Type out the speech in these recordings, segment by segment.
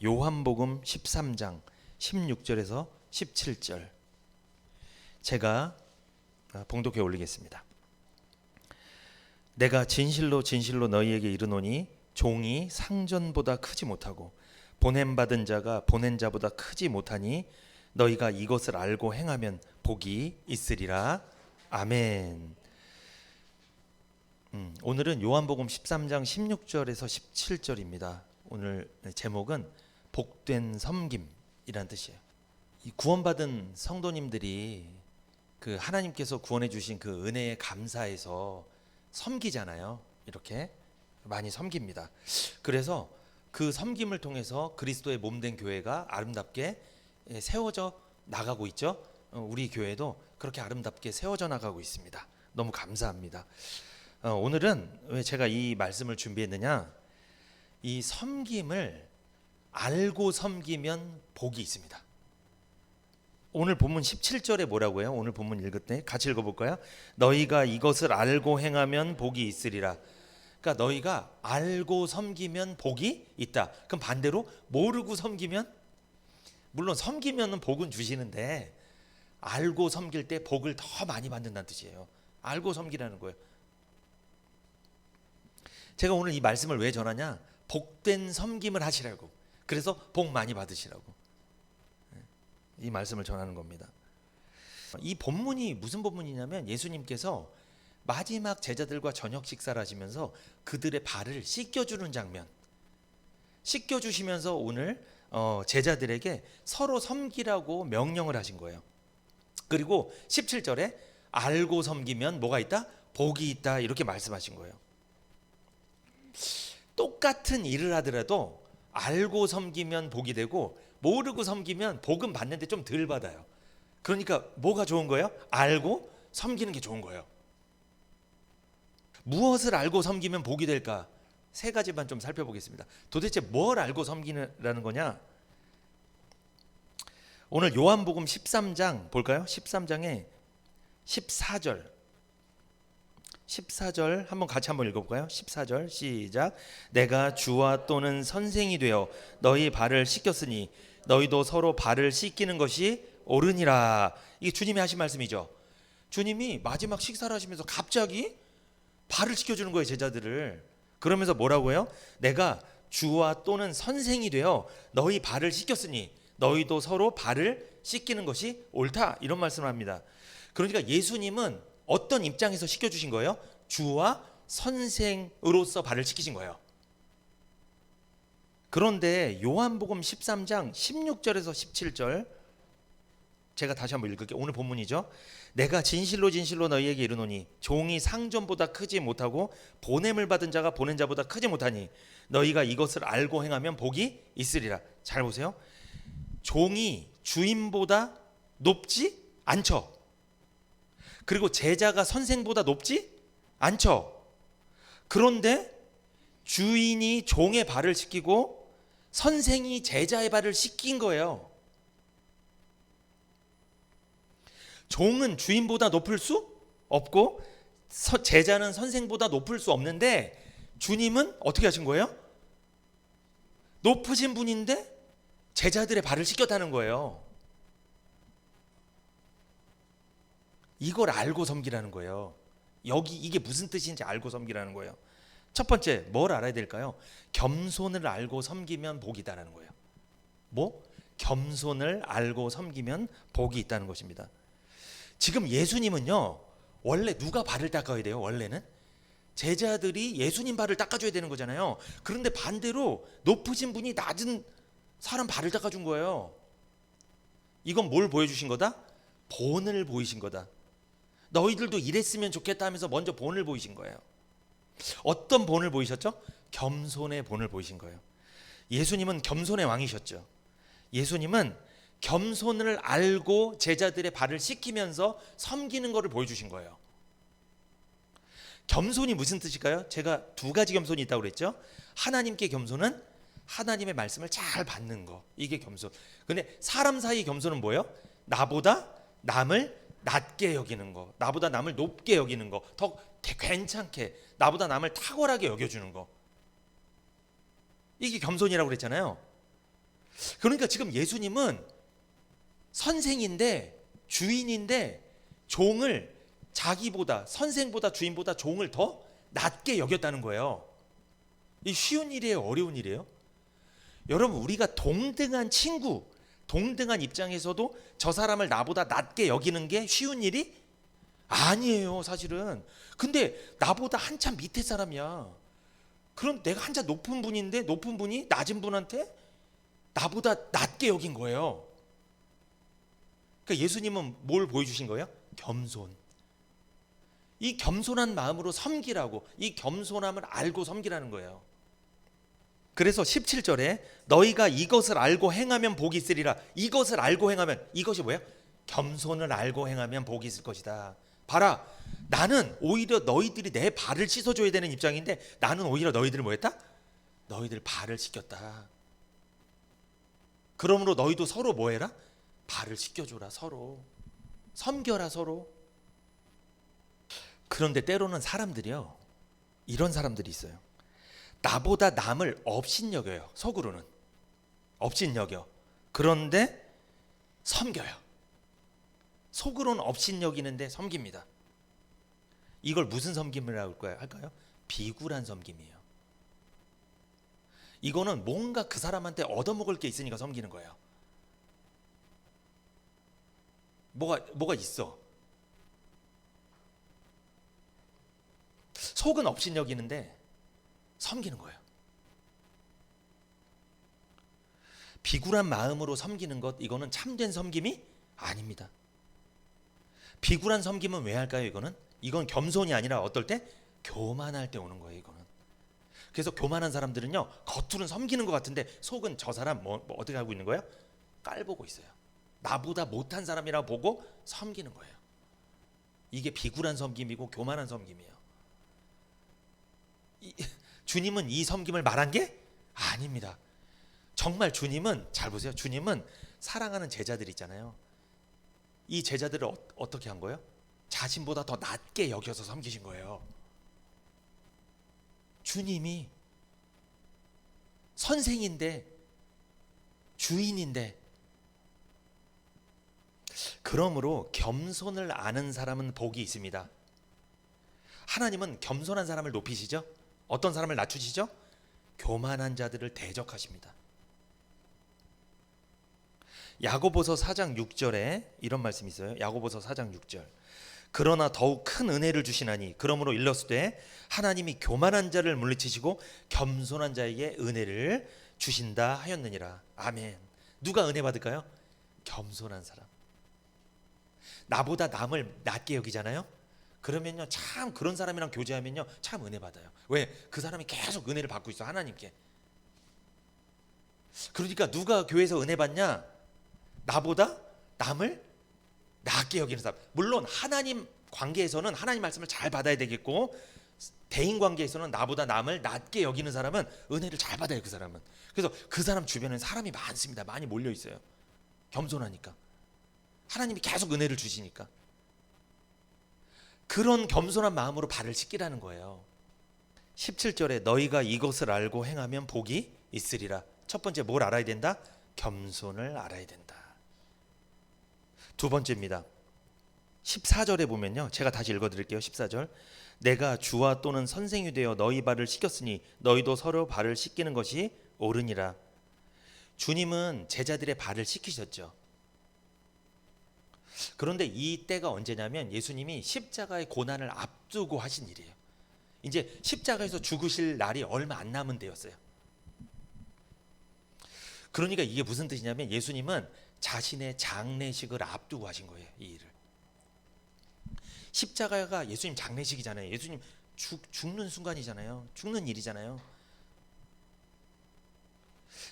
요한복음 13장 16절에서 17절 제가 봉독해 올리겠습니다. 내가 진실로 진실로 너희에게 이르노니 종이 상전보다 크지 못하고 보냄받은 자가 보낸 자보다 크지 못하니 너희가 이것을 알고 행하면 복이 있으리라. 아멘. 오늘은 요한복음 13장 16절에서 17절입니다. 오늘 제목은 복된 섬김이란 뜻이에요. 이 구원받은 성도님들이 그 하나님께서 구원해 주신 그 은혜에 감사해서 섬기잖아요. 이렇게 많이 섬깁니다. 그래서 그 섬김을 통해서 그리스도의 몸된 교회가 아름답게 세워져 나가고 있죠. 우리 교회도 그렇게 아름답게 세워져 나가고 있습니다. 너무 감사합니다. 오늘은 왜 제가 이 말씀을 준비했느냐? 이 섬김을 알고 섬기면 복이 있습니다. 오늘 본문 17절에 뭐라고 해요? 오늘 본문 읽을 때 같이 읽어볼까요? 너희가 이것을 알고 행하면 복이 있으리라. 그러니까 너희가 알고 섬기면 복이 있다. 그럼 반대로 모르고 섬기면, 물론 섬기면 복은 주시는데 알고 섬길 때 복을 더 많이 받는다는 뜻이에요. 알고 섬기라는 거예요. 제가 오늘 이 말씀을 왜 전하냐? 복된 섬김을 하시라고. 그래서 복 많이 받으시라고 이 말씀을 전하는 겁니다. 이 본문이 무슨 본문이냐면 예수님께서 마지막 제자들과 저녁 식사를 하시면서 그들의 발을 씻겨주는 장면, 씻겨주시면서 오늘 제자들에게 서로 섬기라고 명령을 하신 거예요. 그리고 17절에 알고 섬기면 뭐가 있다? 복이 있다. 이렇게 말씀하신 거예요. 똑같은 일을 하더라도 알고 섬기면 복이 되고 모르고 섬기면 복은 받는데 좀 덜 받아요. 그러니까 뭐가 좋은 거예요? 알고 섬기는 게 좋은 거예요. 무엇을 알고 섬기면 복이 될까? 세 가지만 좀 살펴보겠습니다. 도대체 뭘 알고 섬기라는 거냐? 오늘 요한복음 13장 볼까요? 13장에 14절 한번 같이 한번 읽어볼까요? 14절 시작. 내가 주와 또는 선생이 되어 너희 발을 씻겼으니 너희도 서로 발을 씻기는 것이 옳으니라. 이게 주님이 하신 말씀이죠. 주님이 마지막 식사를 하시면서 갑자기 발을 씻겨주는 거예요, 제자들을. 그러면서 뭐라고 해요? 내가 주와 또는 선생이 되어 너희 발을 씻겼으니 너희도 서로 발을 씻기는 것이 옳다. 이런 말씀을 합니다. 그러니까 예수님은 어떤 입장에서 씻겨주신 거예요? 주와 선생으로서 발을 씻기신 거예요. 그런데 요한복음 13장 16절에서 17절 제가 다시 한번 읽을게요. 오늘 본문이죠. 내가 진실로 진실로 너희에게 이르노니 종이 상전보다 크지 못하고 보냄을 받은 자가 보낸 자보다 크지 못하니 너희가 이것을 알고 행하면 복이 있으리라. 잘 보세요. 종이 주인보다 높지 않죠. 그리고 제자가 선생보다 높지 않죠. 그런데 주인이 종의 발을 씻기고 선생이 제자의 발을 씻긴 거예요. 종은 주인보다 높을 수 없고 제자는 선생보다 높을 수 없는데 주님은 어떻게 하신 거예요? 높으신 분인데 제자들의 발을 씻겼다는 거예요. 이걸 알고 섬기라는 거예요. 여기 이게 무슨 뜻인지 알고 섬기라는 거예요. 첫 번째 뭘 알아야 될까요? 겸손을 알고 섬기면 복이 있다는 거예요. 뭐? 겸손을 알고 섬기면 복이 있다는 것입니다. 지금 예수님은요, 원래 누가 발을 닦아야 돼요? 원래는 제자들이 예수님 발을 닦아줘야 되는 거잖아요. 그런데 반대로 높으신 분이 낮은 사람 발을 닦아준 거예요. 이건 뭘 보여주신 거다? 본을 보이신 거다. 너희들도 이랬으면 좋겠다 하면서 먼저 본을 보이신 거예요. 어떤 본을 보이셨죠? 겸손의 본을 보이신 거예요. 예수님은 겸손의 왕이셨죠. 예수님은 겸손을 알고 제자들의 발을 씻기면서 섬기는 것을 보여주신 거예요. 겸손이 무슨 뜻일까요? 제가 두 가지 겸손이 있다고 그랬죠. 하나님께 겸손은 하나님의 말씀을 잘 받는 거, 이게 겸손. 근데 사람 사이 겸손은 뭐예요? 나보다 남을 낮게 여기는 거, 나보다 남을 높게 여기는 거, 더 괜찮게, 나보다 남을 탁월하게 여겨주는 거. 이게 겸손이라고 그랬잖아요. 그러니까 지금 예수님은 선생인데, 주인인데, 종을 자기보다, 선생보다, 주인보다 종을 더 낮게 여겼다는 거예요. 이 쉬운 일이에요, 어려운 일이에요? 여러분, 우리가 동등한 친구, 동등한 입장에서도 저 사람을 나보다 낮게 여기는 게 쉬운 일이 아니에요, 사실은. 근데 나보다 한참 밑에 사람이야. 그럼 내가 한참 높은 분인데, 높은 분이 낮은 분한테 나보다 낮게 여긴 거예요. 그러니까 예수님은 뭘 보여주신 거예요? 겸손. 이 겸손한 마음으로 섬기라고, 이 겸손함을 알고 섬기라는 거예요. 그래서 17절에 너희가 이것을 알고 행하면 복이 있으리라. 이것을 알고 행하면, 이것이 뭐예요? 겸손을 알고 행하면 복이 있을 것이다. 봐라, 나는 오히려 너희들이 내 발을 씻어줘야 되는 입장인데, 나는 오히려 너희들을 뭐 했다? 너희들 발을 씻겼다. 그러므로 너희도 서로 뭐 해라? 발을 씻겨줘라. 서로 섬겨라. 서로. 그런데 때로는 사람들이요, 이런 사람들이 있어요. 나보다 남을 업신여겨요. 속으로는 업신여겨. 그런데 섬겨요. 속으로는 업신여기는데 섬깁니다. 이걸 무슨 섬김이라고 할까요? 비굴한 섬김이에요. 이거는 뭔가 그 사람한테 얻어먹을 게 있으니까 섬기는 거예요. 뭐가 있어. 속은 업신여기는데 섬기는 거예요. 비굴한 마음으로 섬기는 것, 이거는 참된 섬김이 아닙니다. 비굴한 섬김은 왜 할까요? 이건 겸손이 아니라 어떨 때? 교만할 때 오는 거예요. 이거는. 그래서 교만한 사람들은요, 겉으로는 섬기는 것 같은데 속은 저 사람 뭐 어떻게 하고 있는 거예요? 깔보고 있어요. 나보다 못한 사람이라고 보고 섬기는 거예요. 이게 비굴한 섬김이고 교만한 섬김이에요. 주님은 이 섬김을 말한 게 아닙니다. 정말 주님은, 잘 보세요, 주님은 사랑하는 제자들 있잖아요. 이 제자들을 어떻게 한 거예요? 자신보다 더 낮게 여겨서 섬기신 거예요. 주님이 선생인데, 주인인데. 그러므로 겸손을 아는 사람은 복이 있습니다. 하나님은 겸손한 사람을 높이시죠? 어떤 사람을 낮추시죠? 교만한 자들을 대적하십니다. 야고보서 4장 6절에 이런 말씀이 있어요. 야고보서 4장 6절. 그러나 더욱 큰 은혜를 주시나니 그러므로 일렀으되 하나님이 교만한 자를 물리치시고 겸손한 자에게 은혜를 주신다 하였느니라. 아멘. 누가 은혜 받을까요? 겸손한 사람. 나보다 남을 낮게 여기잖아요. 그러면요, 참 그런 사람이랑 교제하면요, 참 은혜 받아요. 왜? 그 사람이 계속 은혜를 받고 있어, 하나님께. 그러니까 누가 교회에서 은혜 받냐? 나보다 남을 낮게 여기는 사람. 물론 하나님 관계에서는 하나님 말씀을 잘 받아야 되겠고, 대인 관계에서는 나보다 남을 낮게 여기는 사람은 은혜를 잘 받아요. 그 사람은. 그래서 그 사람 주변에 사람이 많습니다. 많이 몰려 있어요. 겸손하니까. 하나님이 계속 은혜를 주시니까. 그런 겸손한 마음으로 발을 씻기라는 거예요. 17절에 너희가 이것을 알고 행하면 복이 있으리라. 첫 번째, 뭘 알아야 된다? 겸손을 알아야 된다. 두 번째입니다. 14절에 보면요, 제가 다시 읽어드릴게요. 14절. 내가 주와 또는 선생이 되어 너희 발을 씻겼으니 너희도 서로 발을 씻기는 것이 옳으니라. 주님은 제자들의 발을 씻기셨죠. 그런데 이 때가 언제냐면 예수님이 십자가의 고난을 앞두고 하신 일이에요. 이제 십자가에서 죽으실 날이 얼마 안 남은 때였어요. 그러니까 이게 무슨 뜻이냐면 예수님은 자신의 장례식을 앞두고 하신 거예요. 이 일을. 십자가가 예수님 장례식이잖아요. 예수님 죽는 순간이잖아요. 죽는 일이잖아요.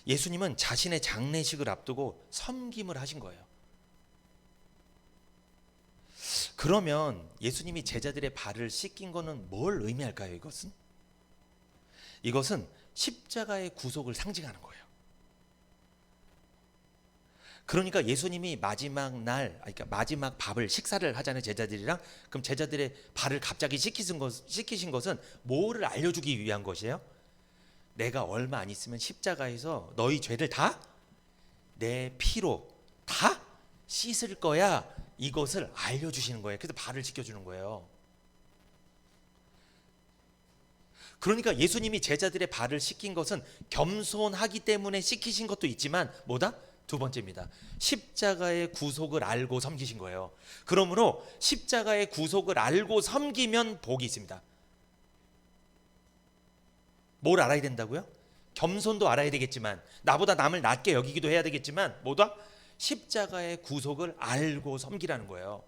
예수님은 자신의 장례식을 앞두고 섬김을 하신 거예요. 그러면 예수님이 제자들의 발을 씻긴 거는 뭘 의미할까요? 이것은 십자가의 구속을 상징하는 거예요. 그러니까 예수님이 마지막 날, 그러니까 마지막 밥을 식사를 하자는 제자들이랑, 그럼 제자들의 발을 갑자기 씻기신 것은 뭐를 알려주기 위한 것이에요? 내가 얼마 안 있으면 십자가에서 너희 죄를 다 내 피로 다 씻을 거야. 이것을 알려주시는 거예요. 그래서 발을 씻겨주는 거예요. 그러니까 예수님이 제자들의 발을 씻긴 것은 겸손하기 때문에 씻기신 것도 있지만 뭐다? 두 번째입니다. 십자가의 구속을 알고 섬기신 거예요. 그러므로 십자가의 구속을 알고 섬기면 복이 있습니다. 뭘 알아야 된다고요? 겸손도 알아야 되겠지만, 나보다 남을 낮게 여기기도 해야 되겠지만, 뭐다? 십자가의 구속을 알고 섬기라는 거예요.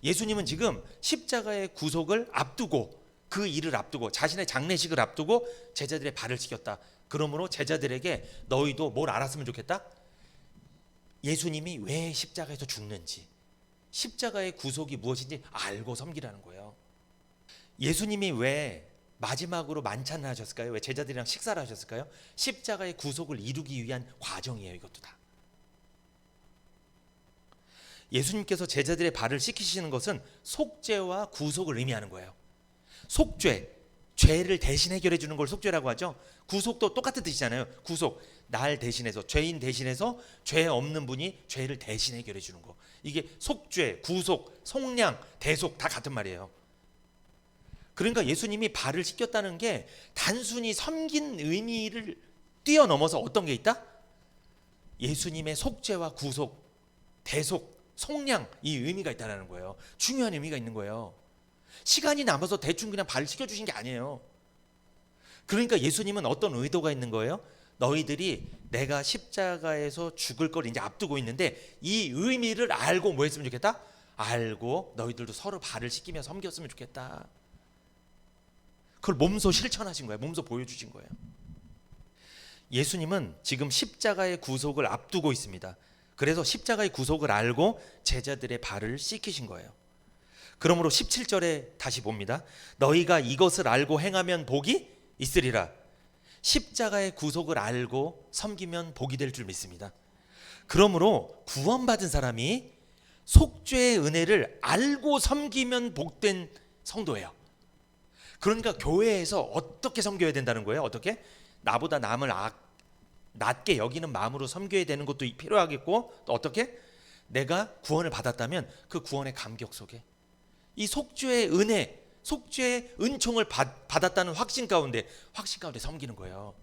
예수님은 지금 십자가의 구속을 앞두고, 그 일을 앞두고, 자신의 장례식을 앞두고 제자들의 발을 씻겼다. 그러므로 제자들에게 너희도 뭘 알았으면 좋겠다? 예수님이 왜 십자가에서 죽는지, 십자가의 구속이 무엇인지 알고 섬기라는 거예요. 예수님이 왜 마지막으로 만찬을 하셨을까요? 왜 제자들이랑 식사를 하셨을까요? 십자가의 구속을 이루기 위한 과정이에요. 이것도 다. 예수님께서 제자들의 발을 씻기시는 것은 속죄와 구속을 의미하는 거예요. 속죄, 죄를 대신 해결해 주는 걸 속죄라고 하죠. 구속도 똑같은 뜻이잖아요. 구속, 날 대신해서, 죄인 대신해서 죄 없는 분이 죄를 대신 해결해 주는 거. 이게 속죄, 구속, 속량, 대속 다 같은 말이에요. 그러니까 예수님이 발을 씻겼다는 게 단순히 섬긴 의미를 뛰어넘어서 어떤 게 있다? 예수님의 속죄와 구속, 대속, 속량, 이 의미가 있다는 거예요. 중요한 의미가 있는 거예요. 시간이 남아서 대충 그냥 발을 씻겨주신 게 아니에요. 그러니까 예수님은 어떤 의도가 있는 거예요? 너희들이 내가 십자가에서 죽을 걸 이제 앞두고 있는데 이 의미를 알고 뭐 했으면 좋겠다? 알고 너희들도 서로 발을 씻기며 섬겼으면 좋겠다. 그걸 몸소 실천하신 거예요. 몸소 보여주신 거예요. 예수님은 지금 십자가의 구속을 앞두고 있습니다. 그래서 십자가의 구속을 알고 제자들의 발을 씻기신 거예요. 그러므로 17절에 다시 봅니다. 너희가 이것을 알고 행하면 복이 있으리라. 십자가의 구속을 알고 섬기면 복이 될 줄 믿습니다. 그러므로 구원받은 사람이 속죄의 은혜를 알고 섬기면 복된 성도예요. 그러니까 교회에서 어떻게 섬겨야 된다는 거예요? 어떻게? 나보다 남을 낮게 여기는 마음으로 섬겨야 되는 것도 필요하겠고, 또 어떻게? 내가 구원을 받았다면 그 구원의 감격 속에 이 속죄의 은혜, 속죄의 은총을 받았다는 확신 가운데 섬기는 거예요.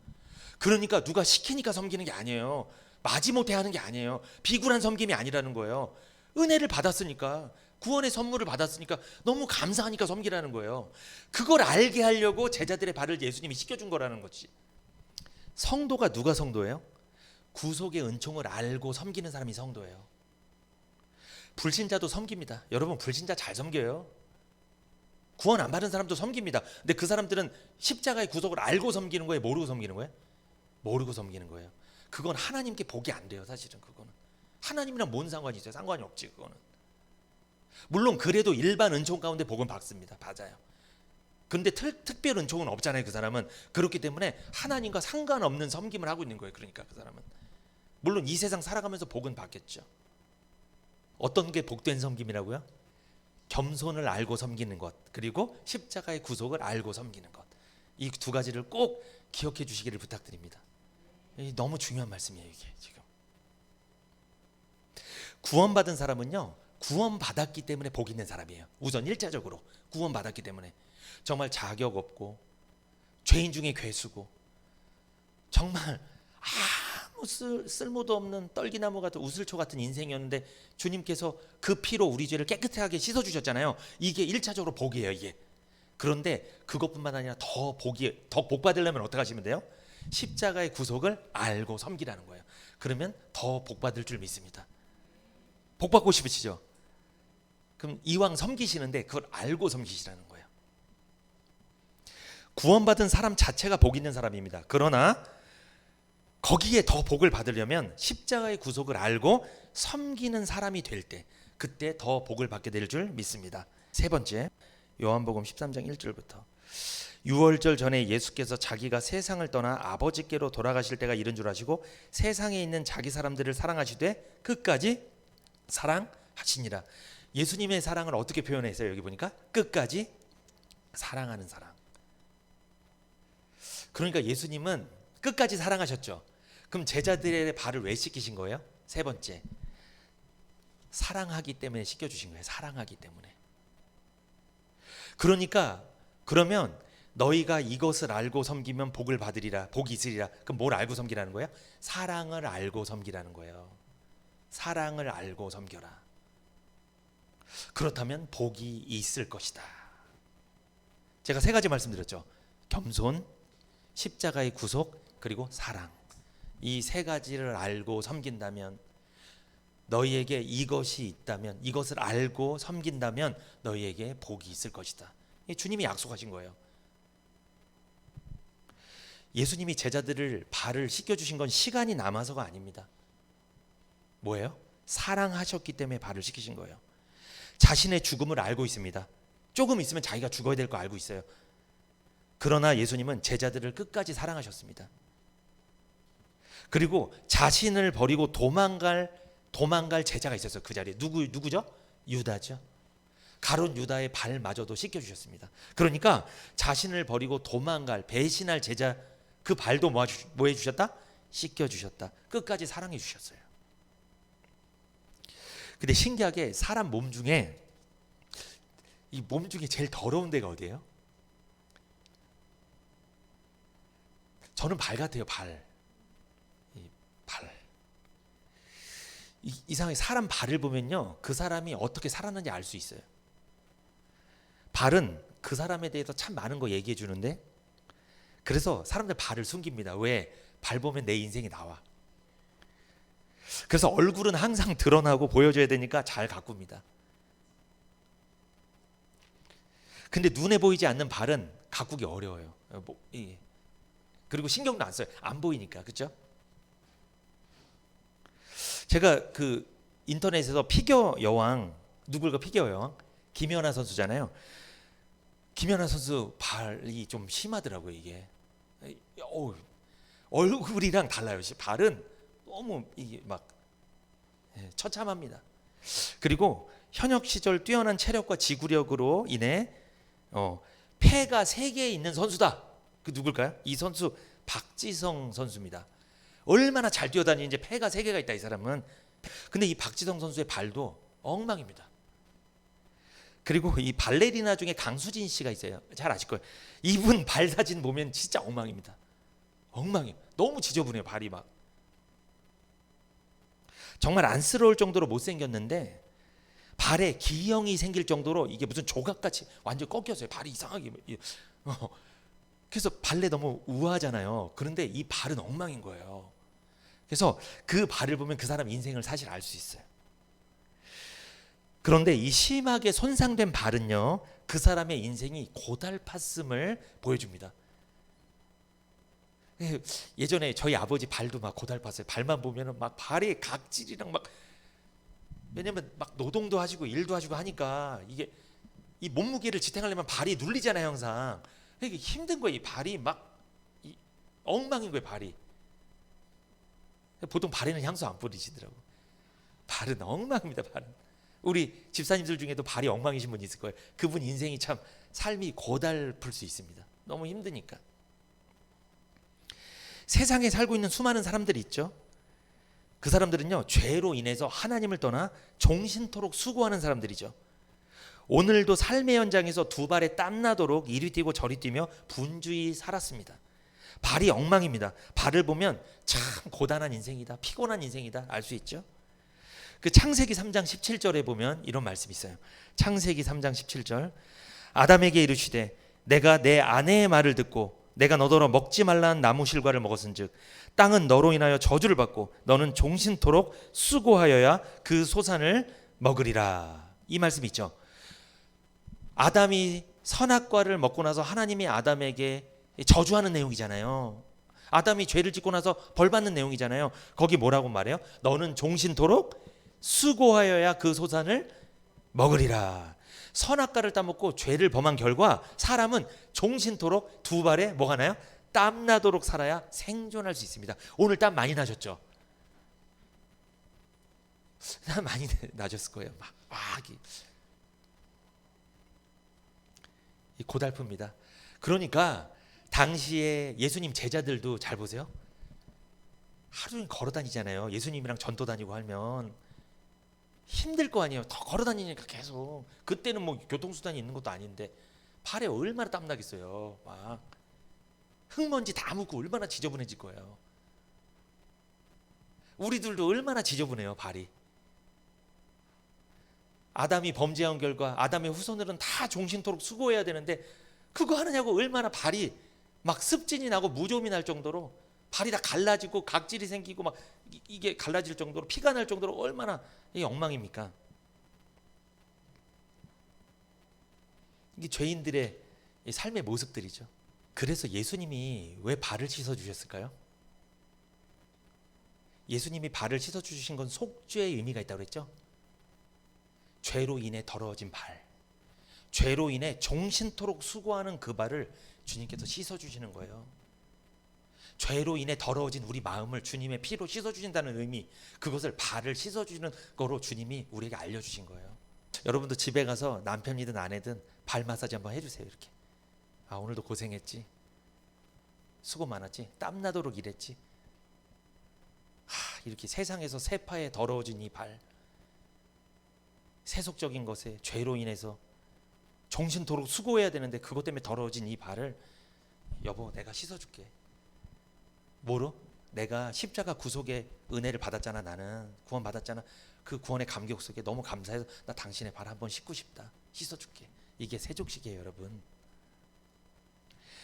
그러니까 누가 시키니까 섬기는 게 아니에요. 마지못해 하는 게 아니에요. 비굴한 섬김이 아니라는 거예요. 은혜를 받았으니까, 구원의 선물을 받았으니까 너무 감사하니까 섬기라는 거예요. 그걸 알게 하려고 제자들의 발을 예수님이 씻겨준 거라는 거지. 성도가 누가 성도예요? 구속의 은총을 알고 섬기는 사람이 성도예요. 불신자도 섬깁니다. 여러분, 불신자 잘 섬겨요. 구원 안 받은 사람도 섬깁니다. 근데 그 사람들은 십자가의 구속을 알고 섬기는 거예요? 모르고 섬기는 거예요? 모르고 섬기는 거예요. 그건 하나님께 복이 안 돼요. 사실은 그거는 하나님이랑 뭔 상관이 있어요? 상관이 없지. 그거는. 물론 그래도 일반 은총 가운데 복은 받습니다. 맞아요. 근데 특별 은총은 없잖아요. 그 사람은. 그렇기 때문에 하나님과 상관없는 섬김을 하고 있는 거예요. 그러니까 그 사람은. 물론 이 세상 살아가면서 복은 받겠죠. 어떤 게 복된 섬김이라고요? 겸손을 알고 섬기는 것, 그리고 십자가의 구속을 알고 섬기는 것. 이 두 가지를 꼭 기억해 주시기를 부탁드립니다. 너무 중요한 말씀이에요. 이게 지금 구원받은 사람은요, 구원받았기 때문에 복 있는 사람이에요. 우선 1차적으로 구원받았기 때문에. 정말 자격 없고 죄인 중에 괴수고 정말 아무 쓸모도 없는 떨기나무 같은 우슬초 같은 인생이었는데 주님께서 그 피로 우리 죄를 깨끗하게 씻어주셨잖아요. 이게 1차적으로 복이에요. 이게. 그런데 그것뿐만 아니라 더 복 받으려면 어떻게 하시면 돼요? 십자가의 구속을 알고 섬기라는 거예요. 그러면 더 복 받을 줄 믿습니다. 복 받고 싶으시죠? 그럼 이왕 섬기시는데 그걸 알고 섬기시라는 거예요. 구원받은 사람 자체가 복 있는 사람입니다. 그러나 거기에 더 복을 받으려면 십자가의 구속을 알고 섬기는 사람이 될 때, 그때 더 복을 받게 될 줄 믿습니다. 세 번째, 요한복음 13장 1절부터. 유월절 전에 예수께서 자기가 세상을 떠나 아버지께로 돌아가실 때가 이른 줄 아시고 세상에 있는 자기 사람들을 사랑하시되 끝까지 사랑하시니라. 예수님의 사랑을 어떻게 표현했어요? 여기 보니까 끝까지 사랑하는 사랑. 그러니까 예수님은 끝까지 사랑하셨죠. 그럼 제자들의 발을 왜 씻기신 거예요? 세 번째, 사랑하기 때문에 씻겨주신 거예요. 사랑하기 때문에. 그러니까 그러면 너희가 이것을 알고 섬기면 복을 받으리라, 복이 있으리라. 그럼 뭘 알고 섬기라는 거예요? 사랑을 알고 섬기라는 거예요. 사랑을 알고 섬겨라. 그렇다면 복이 있을 것이다. 제가 세 가지 말씀드렸죠. 겸손, 십자가의 구속, 그리고 사랑. 이 세 가지를 알고 섬긴다면, 너희에게 이것이 있다면, 이것을 알고 섬긴다면 너희에게 복이 있을 것이다. 주님이 약속하신 거예요. 예수님이 제자들을 발을 씻겨주신 건 시간이 남아서가 아닙니다. 뭐예요? 사랑하셨기 때문에 발을 씻기신 거예요. 자신의 죽음을 알고 있습니다. 조금 있으면 자기가 죽어야 될 거 알고 있어요. 그러나 예수님은 제자들을 끝까지 사랑하셨습니다. 그리고 자신을 버리고 도망갈 제자가 있었어요. 그 자리에 누구죠? 유다죠. 가룟 유다의 발마저도 씻겨주셨습니다. 그러니까 자신을 버리고 도망갈, 배신할 제자 그 발도 뭐 해주셨다? 씻겨주셨다. 끝까지 사랑해 주셨어요. 근데 신기하게 사람 몸 중에, 이 몸 중에 제일 더러운 데가 어디예요? 저는 발 같아요. 발. 이상하게 사람 발을 보면요, 그 사람이 어떻게 살았는지 알 수 있어요. 발은 그 사람에 대해서 참 많은 거 얘기해 주는데, 그래서 사람들 발을 숨깁니다. 왜? 발 보면 내 인생이 나와. 그래서 얼굴은 항상 드러나고 보여줘야 되니까 잘 가꿉니다. 근데 눈에 보이지 않는 발은 가꾸기 어려워요. 그리고 신경도 안 써요. 안 보이니까. 그렇죠? 제가 그 인터넷에서 피겨 여왕, 누굴까 피겨 여왕? 김연아 선수잖아요. 김연아 선수 발이 좀 심하더라고요. 이게 얼굴이랑 달라요. 발은 너무 이게 막 처참합니다. 그리고 현역 시절 뛰어난 체력과 지구력으로 인해 폐가 3개 있는 선수다. 그 누굴까요? 이 선수 박지성 선수입니다. 얼마나 잘 뛰어다니는지 폐가 3개가 있다, 이 사람은. 근데 이 박지성 선수의 발도 엉망입니다. 그리고 이 발레리나 중에 강수진 씨가 있어요. 잘 아실 거예요. 이분 발 사진 보면 진짜 엉망입니다. 엉망이에요. 너무 지저분해요. 발이 막 정말 안쓰러울 정도로 못생겼는데, 발에 기형이 생길 정도로 이게 무슨 조각같이 완전 꺾였어요. 발이 이상하게. 그래서 발레 너무 우아하잖아요. 그런데 이 발은 엉망인 거예요. 그래서 그 발을 보면 그 사람 인생을 사실 알 수 있어요. 그런데 이 심하게 손상된 발은요, 그 사람의 인생이 고달팠음을 보여줍니다. 예전에 저희 아버지 발도 막 고달팠어요. 발만 보면은 막 발에 각질이랑 막, 왜냐면 막 노동도 하시고 일도 하시고 하니까 이게 이 몸무게를 지탱하려면 발이 눌리잖아요, 항상. 이게 힘든 거예요. 이 발이 막 엉망인 거예요, 발이. 보통 발에는 향수 안 뿌리시더라고. 발은 엉망입니다, 발은. 우리 집사님들 중에도 발이 엉망이신 분 있을 거예요. 그분 인생이 참 삶이 고달플 수 있습니다. 너무 힘드니까. 세상에 살고 있는 수많은 사람들이 있죠. 그 사람들은요, 죄로 인해서 하나님을 떠나 종신토록 수고하는 사람들이죠. 오늘도 삶의 현장에서 두 발에 땀나도록 이리 뛰고 저리 뛰며 분주히 살았습니다. 발이 엉망입니다. 발을 보면 참 고단한 인생이다, 피곤한 인생이다 알 수 있죠. 그 창세기 3장 17절에 보면 이런 말씀이 있어요. 창세기 3장 17절. 아담에게 이르시되 내가 내 아내의 말을 듣고 내가 너더러 먹지 말라는 나무 실과를 먹었은즉 땅은 너로 인하여 저주를 받고 너는 종신토록 수고하여야 그 소산을 먹으리라. 이 말씀이 있죠. 아담이 선악과를 먹고 나서 하나님이 아담에게 저주하는 내용이잖아요. 아담이 죄를 짓고 나서 벌 받는 내용이잖아요. 거기 뭐라고 말해요? 너는 종신토록 수고하여야 그 소산을 먹으리라. 선악과를 따먹고 죄를 범한 결과 사람은 종신토록 두 발에 뭐가 나요? 땀 나도록 살아야 생존할 수 있습니다. 오늘 땀 많이 나셨죠? 땀 많이 나셨을 거예요. 막 이 고달픕니다. 그러니까 당시에 예수님 제자들도 잘 보세요. 하루 종일 걸어 다니잖아요. 예수님이랑 전도 다니고 하면 힘들 거 아니에요. 더 걸어 다니니까 계속. 그때는 뭐 교통수단이 있는 것도 아닌데 발에 얼마나 땀 나겠어요. 막 흙먼지 다 묻고 얼마나 지저분해질 거예요. 우리들도 얼마나 지저분해요, 발이. 아담이 범죄한 결과 아담의 후손들은 다 종신토록 수고해야 되는데 그거 하느냐고 얼마나 발이 막 습진이 나고 무좀이 날 정도로 발이 다 갈라지고 각질이 생기고 막 이게 갈라질 정도로 피가 날 정도로 얼마나 이게 엉망입니까? 이게 죄인들의 삶의 모습들이죠. 그래서 예수님이 왜 발을 씻어 주셨을까요? 예수님이 발을 씻어 주신 건 속죄의 의미가 있다고 그랬죠. 죄로 인해 더러워진 발, 죄로 인해 종신토록 수고하는 그 발을 주님께서 씻어 주시는 거예요. 죄로 인해 더러워진 우리 마음을 주님의 피로 씻어 주신다는 의미, 그것을 발을 씻어 주는 거로 주님이 우리에게 알려 주신 거예요. 여러분도 집에 가서 남편이든 아내든 발 마사지 한번 해주세요. 이렇게. 아, 오늘도 고생했지, 수고 많았지, 땀 나도록 일했지. 이렇게 세상에서 세파에 더러워진 이 발, 세속적인 것에 죄로 인해서 종신토록 수고해야 되는데 그것 때문에 더러워진 이 발을 여보 내가 씻어줄게. 뭐로? 내가 십자가 구속의 은혜를 받았잖아. 나는 구원 받았잖아. 그 구원의 감격 속에 너무 감사해서 나 당신의 발 한번 씻고 싶다. 씻어줄게. 이게 세족식이에요, 여러분.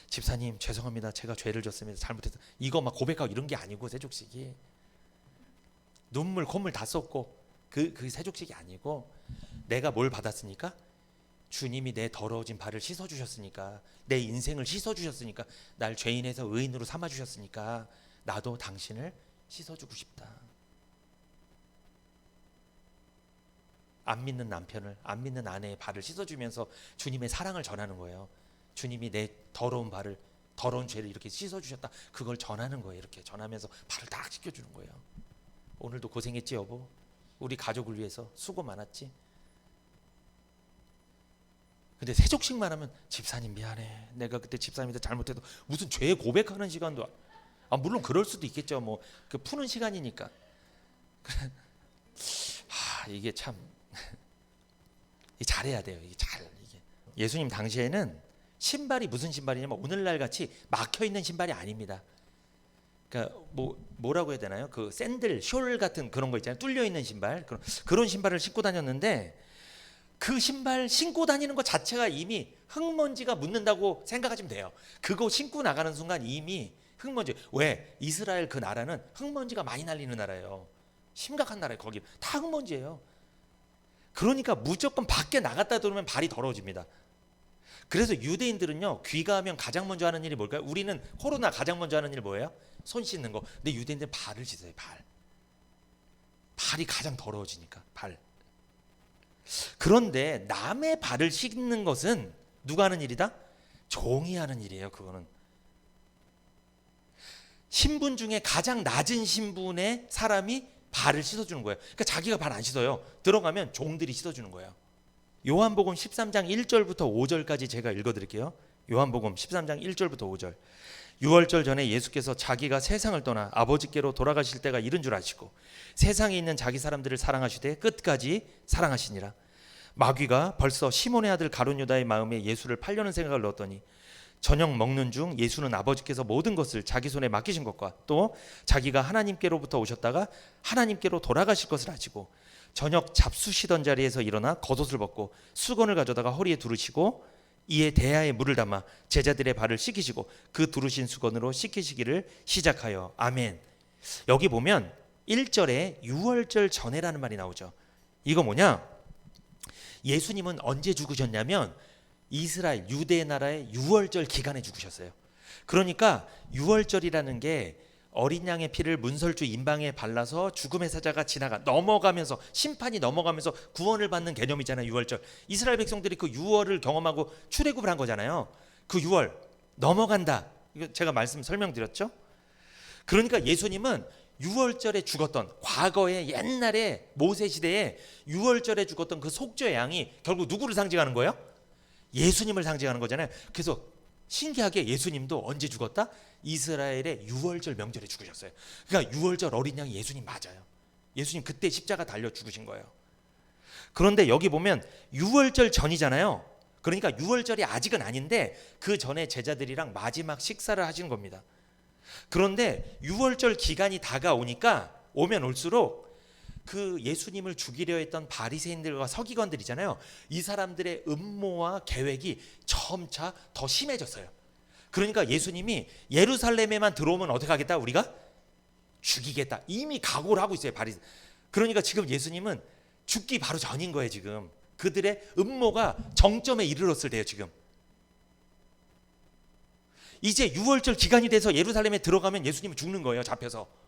집사님 죄송합니다. 제가 죄를 졌습니다. 잘못해서. 이거 막 고백하고 이런 게 아니고 세족식이. 눈물 콧물 다 쏟고 그 세족식이 아니고 내가 뭘 받았으니까? 주님이 내 더러워진 발을 씻어주셨으니까, 내 인생을 씻어주셨으니까, 날 죄인에서 의인으로 삼아주셨으니까 나도 당신을 씻어주고 싶다. 안 믿는 남편을, 안 믿는 아내의 발을 씻어주면서 주님의 사랑을 전하는 거예요. 주님이 내 더러운 발을, 더러운 죄를 이렇게 씻어주셨다. 그걸 전하는 거예요. 이렇게 전하면서 발을 딱 씻겨주는 거예요. 오늘도 고생했지 여보. 우리 가족을 위해서 수고 많았지. 근데 세족식만 하면 집사님 미안해. 내가 그때 집사님한테 잘못해도 무슨 죄 고백하는 시간도 물론 그럴 수도 있겠죠. 뭐 그 푸는 시간이니까. 이게 참 잘해야 돼요. 이게 예수님 당시에는 신발이 무슨 신발이냐면 오늘날 같이 막혀 있는 신발이 아닙니다. 그러니까 뭐라고 해야 되나요? 그 샌들, 숄 같은 그런 거 있잖아요. 뚫려 있는 신발, 그런 신발을 신고 다녔는데 그 신발 신고 다니는 것 자체가 이미 흙먼지가 묻는다고 생각하시면 돼요. 그거 신고 나가는 순간 이미 흙먼지. 왜? 이스라엘 그 나라는 흙먼지가 많이 날리는 나라예요. 심각한 나라예요. 거기 다 흙먼지예요. 그러니까 무조건 밖에 나갔다 들어오면 발이 더러워집니다. 그래서 유대인들은요, 귀가하면 가장 먼저 하는 일이 뭘까요? 우리는 코로나 가장 먼저 하는 일 뭐예요? 손 씻는 거. 근데 유대인들은 발을 씻어요. 발이 가장 더러워지니까. 발. 그런데 남의 발을 씻는 것은 누가 하는 일이다? 종이 하는 일이에요. 그거는 신분 중에 가장 낮은 신분의 사람이 발을 씻어주는 거예요. 그러니까 자기가 발 안 씻어요. 들어가면 종들이 씻어주는 거예요. 요한복음 13장 1절부터 5절까지 제가 읽어드릴게요. 요한복음 13장 1절부터 5절. 유월절 전에 예수께서 자기가 세상을 떠나 아버지께로 돌아가실 때가 이른 줄 아시고 세상에 있는 자기 사람들을 사랑하시되 끝까지 사랑하시니라. 마귀가 벌써 시몬의 아들 가룟 유다의 마음에 예수를 팔려는 생각을 넣었더니 저녁 먹는 중 예수는 아버지께서 모든 것을 자기 손에 맡기신 것과 또 자기가 하나님께로부터 오셨다가 하나님께로 돌아가실 것을 아시고 저녁 잡수시던 자리에서 일어나 겉옷을 벗고 수건을 가져다가 허리에 두르시고 이에 대야에 물을 담아 제자들의 발을 씻기시고 그 두르신 수건으로 씻기시기를 시작하여 아멘. 여기 보면 1절에 유월절 전에라는 말이 나오죠. 이거 뭐냐? 예수님은 언제 죽으셨냐면 이스라엘 유대 나라의 유월절 기간에 죽으셨어요. 그러니까 유월절이라는 게 어린 양의 피를 문설주 임방에 발라서 죽음의 사자가 넘어가면서 심판이 넘어가면서 구원을 받는 개념이잖아요. 유월절. 이스라엘 백성들이 그 유월을 경험하고 출애굽을 한 거잖아요. 그 유월 넘어간다. 이거 제가 설명드렸죠. 그러니까 예수님은 유월절에 죽었던 과거에 옛날에 모세 시대에 유월절에 죽었던 그 속죄 양이 결국 누구를 상징하는 거예요? 예수님을 상징하는 거잖아요. 그래서 신기하게 예수님도 언제 죽었다? 이스라엘의 유월절 명절에 죽으셨어요. 그러니까 유월절 어린 양이 예수님 맞아요. 예수님 그때 십자가 달려 죽으신 거예요. 그런데 여기 보면 유월절 전이잖아요. 그러니까 유월절이 아직은 아닌데 그 전에 제자들이랑 마지막 식사를 하신 겁니다. 그런데 유월절 기간이 다가오니까 오면 올수록 그 예수님을 죽이려 했던 바리새인들과 서기관들이잖아요. 이 사람들의 음모와 계획이 점차 더 심해졌어요. 그러니까 예수님이 예루살렘에만 들어오면 어떻게 하겠다? 우리가 죽이겠다. 이미 각오를 하고 있어요. 그러니까 지금 예수님은 죽기 바로 전인 거예요. 지금 그들의 음모가 정점에 이르렀을 때요. 지금 이제 유월절 기간이 돼서 예루살렘에 들어가면 예수님은 죽는 거예요. 잡혀서.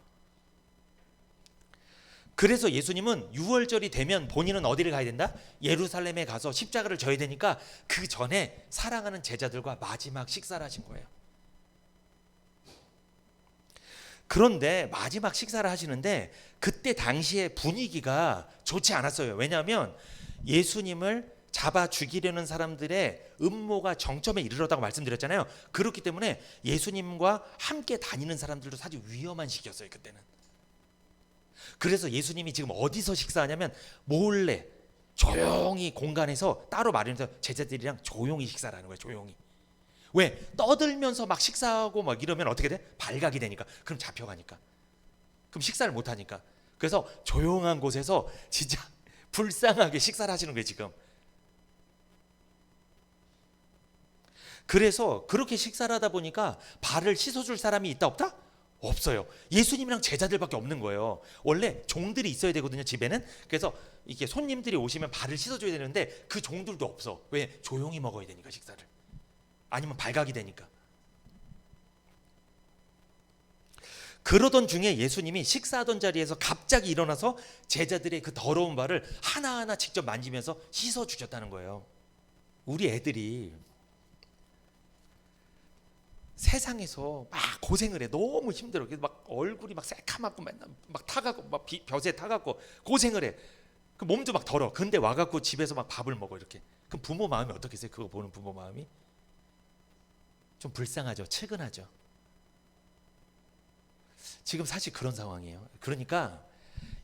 그래서 예수님은 유월절이 되면 본인은 어디를 가야 된다? 예루살렘에 가서 십자가를 져야 되니까 그 전에 사랑하는 제자들과 마지막 식사를 하신 거예요. 그런데 마지막 식사를 하시는데 그때 당시의 분위기가 좋지 않았어요. 왜냐하면 예수님을 잡아 죽이려는 사람들의 음모가 정점에 이르렀다고 말씀드렸잖아요. 그렇기 때문에 예수님과 함께 다니는 사람들도 사실 위험한 시기였어요. 그때는. 그래서 예수님이 지금 어디서 식사하냐면 몰래 조용히 공간에서 따로 마련해서 제자들이랑 조용히 식사를 하는 거예요. 조용히. 왜? 떠들면서 막 식사하고 막 이러면 어떻게 돼? 발각이 되니까. 그럼 잡혀가니까. 그럼 식사를 못 하니까. 그래서 조용한 곳에서 진짜 불쌍하게 식사를 하시는 거예요. 지금. 그래서 그렇게 식사를 하다 보니까 발을 씻어줄 사람이 있다 없다? 없어요. 예수님이랑 제자들밖에 없는 거예요. 원래 종들이 있어야 되거든요. 집에는. 그래서 이렇게 손님들이 오시면 발을 씻어줘야 되는데 그 종들도 없어. 왜? 조용히 먹어야 되니까 식사를. 아니면 발각이 되니까. 그러던 중에 예수님이 식사하던 자리에서 갑자기 일어나서 제자들의 그 더러운 발을 하나하나 직접 만지면서 씻어주셨다는 거예요. 우리 애들이 세상에서 막 고생을 해. 너무 힘들어. 막 얼굴이 막 새카맣고 맨날 막 타갖고 막 벼에 타갖고 고생을 해. 그 몸도 막 더러. 근데 와갖고 집에서 막 밥을 먹어 이렇게. 그럼 부모 마음이 어떻겠어요? 그거 보는 부모 마음이 좀 불쌍하죠. 측은하죠. 지금 사실 그런 상황이에요. 그러니까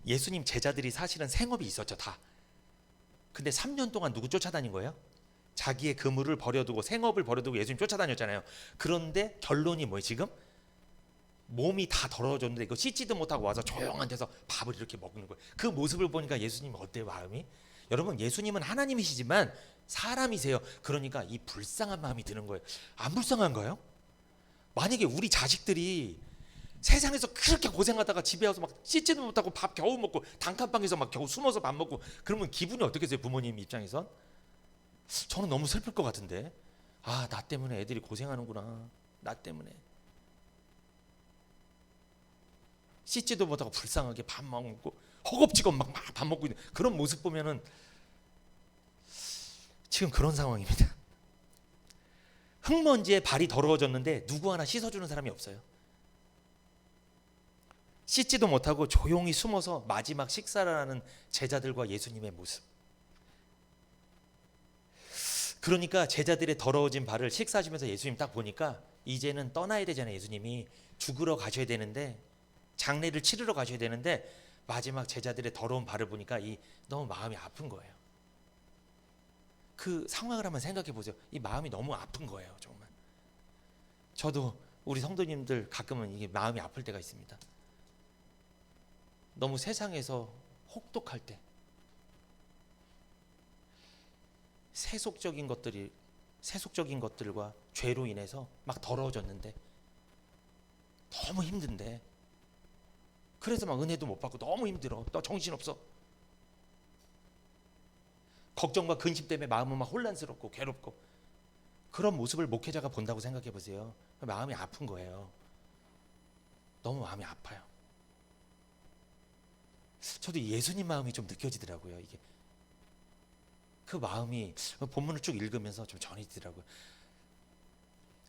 예수님 제자들이 사실은 생업이 있었죠. 다. 근데 3년 동안 누구 쫓아다닌 거예요? 자기의 그물을 버려두고 생업을 버려두고 예수님 쫓아다녔잖아요. 그런데 결론이 뭐예요? 지금 몸이 다 더러워졌는데 이거 씻지도 못하고 와서 조용한 데서 밥을 이렇게 먹는 거예요. 그 모습을 보니까 예수님 어때요? 마음이? 여러분, 예수님은 하나님이시지만 사람이세요. 그러니까 이 불쌍한 마음이 드는 거예요. 안 불쌍한가요? 만약에 우리 자식들이 세상에서 그렇게 고생하다가 집에 와서 막 씻지도 못하고 밥 겨우 먹고 단칸방에서 막 겨우 숨어서 밥 먹고 그러면 기분이 어떻겠어요? 부모님 입장에선? 저는 너무 슬플 것 같은데. 아, 나 때문에 애들이 고생하는구나. 나 때문에. 씻지도 못하고 불쌍하게 밥 먹고 허겁지겁 막 밥 먹고 있는 그런 모습 보면은 지금 그런 상황입니다. 흙먼지에 발이 더러워졌는데 누구 하나 씻어주는 사람이 없어요. 씻지도 못하고 조용히 숨어서 마지막 식사를 하는 제자들과 예수님의 모습. 그러니까 제자들의 더러워진 발을 식사하시면서 예수님 딱 보니까 이제는 떠나야 되잖아요. 예수님이 죽으러 가셔야 되는데 장례를 치르러 가셔야 되는데 마지막 제자들의 더러운 발을 보니까 너무 마음이 아픈 거예요. 그 상황을 한번 생각해 보세요. 이 마음이 너무 아픈 거예요. 정말. 저도 우리 성도님들 가끔은 이게 마음이 아플 때가 있습니다. 너무 세상에서 혹독할 때 세속적인 것들과 죄로 인해서 막 더러워졌는데 너무 힘든데 그래서 막 은혜도 못 받고 너무 힘들어. 너 정신없어. 걱정과 근심 때문에 마음은 막 혼란스럽고 괴롭고 그런 모습을 목회자가 본다고 생각해 보세요. 마음이 아픈 거예요. 너무 마음이 아파요. 저도 예수님 마음이 좀 느껴지더라고요. 이게 그 마음이 본문을 쭉 읽으면서 좀 전해지더라고요.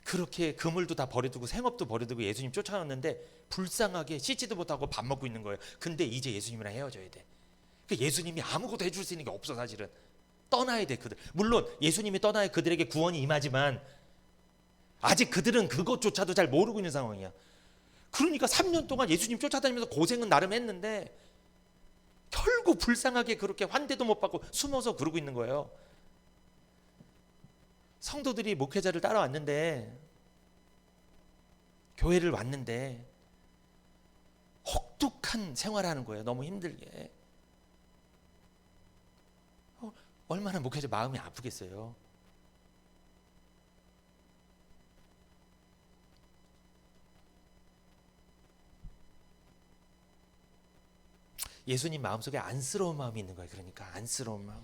그렇게 그물도 다 버려두고 생업도 버려두고 예수님 쫓아왔는데 불쌍하게 씻지도 못하고 밥 먹고 있는 거예요. 근데 이제 예수님이랑 헤어져야 돼. 그러니까 예수님이 아무것도 해줄 수 있는 게 없어. 사실은 떠나야 돼. 그들 물론 예수님이 떠나야 그들에게 구원이 임하지만 아직 그들은 그것조차도 잘 모르고 있는 상황이야. 그러니까 3년 동안 예수님 쫓아다니면서 고생은 나름 했는데 결국 불쌍하게 그렇게 환대도 못 받고 숨어서 그러고 있는 거예요. 성도들이 목회자를 따라왔는데, 교회를 왔는데 혹독한 생활하는 거예요. 너무 힘들게. 얼마나 목회자 마음이 아프겠어요. 예수님 마음속에 안쓰러운 마음이 있는 거예요. 그러니까 안쓰러운 마음.